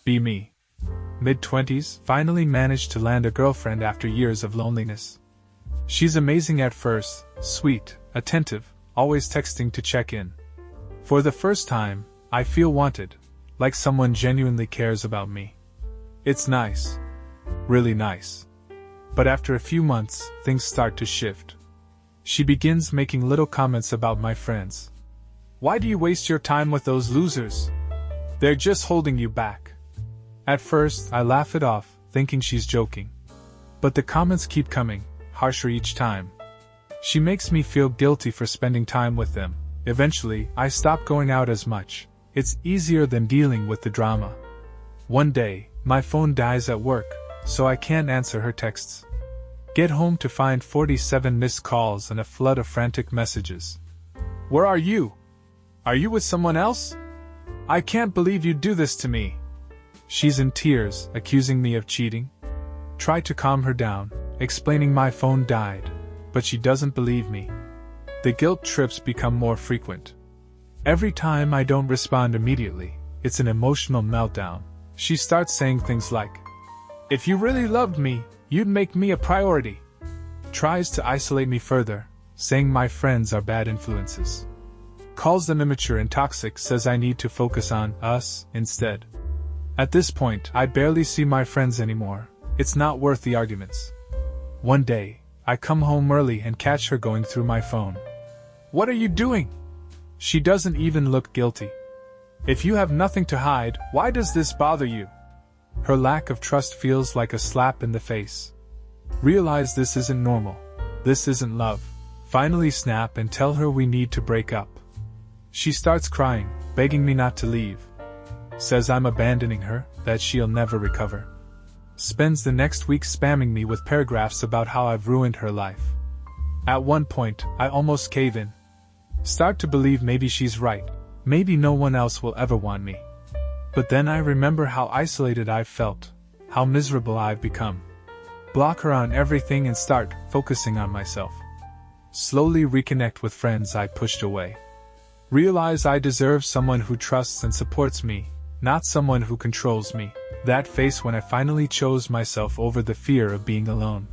Be me. Mid-20s, finally managed to land a girlfriend after years of loneliness. She's amazing at first, sweet, attentive, always texting to check in. For the first time, I feel wanted, like someone genuinely cares about me. It's nice. Really nice. But after a few months, things start to shift. She begins making little comments about my friends. Why do you waste your time with those losers? They're just holding you back. At first, I laugh it off, thinking she's joking. But the comments keep coming, harsher each time. She makes me feel guilty for spending time with them. Eventually, I stop going out as much. It's easier than dealing with the drama. One day, my phone dies at work, so I can't answer her texts. Get home to find 47 missed calls and a flood of frantic messages. Where are you? Are you with someone else? I can't believe you'd do this to me. She's in tears, accusing me of cheating. Try to calm her down, explaining my phone died, but she doesn't believe me. The guilt trips become more frequent. Every time I don't respond immediately, it's an emotional meltdown. She starts saying things like, "If you really loved me, you'd make me a priority." Tries to isolate me further, saying my friends are bad influences. Calls them immature and toxic, says I need to focus on us instead. At this point, I barely see my friends anymore. It's not worth the arguments. One day, I come home early and catch her going through my phone. "What are you doing?" She doesn't even look guilty. "If you have nothing to hide, why does this bother you?" Her lack of trust feels like a slap in the face. Realize this isn't normal. This isn't love. Finally snap and tell her we need to break up. She starts crying, begging me not to leave. Says I'm abandoning her, that she'll never recover. Spends the next week spamming me with paragraphs about how I've ruined her life. At one point, I almost cave in. Start to believe maybe she's right. Maybe no one else will ever want me. But then I remember how isolated I've felt, how miserable I've become. Block her on everything and start focusing on myself. Slowly reconnect with friends I pushed away. Realize I deserve someone who trusts and supports me, not someone who controls me. That face when I finally chose myself over the fear of being alone.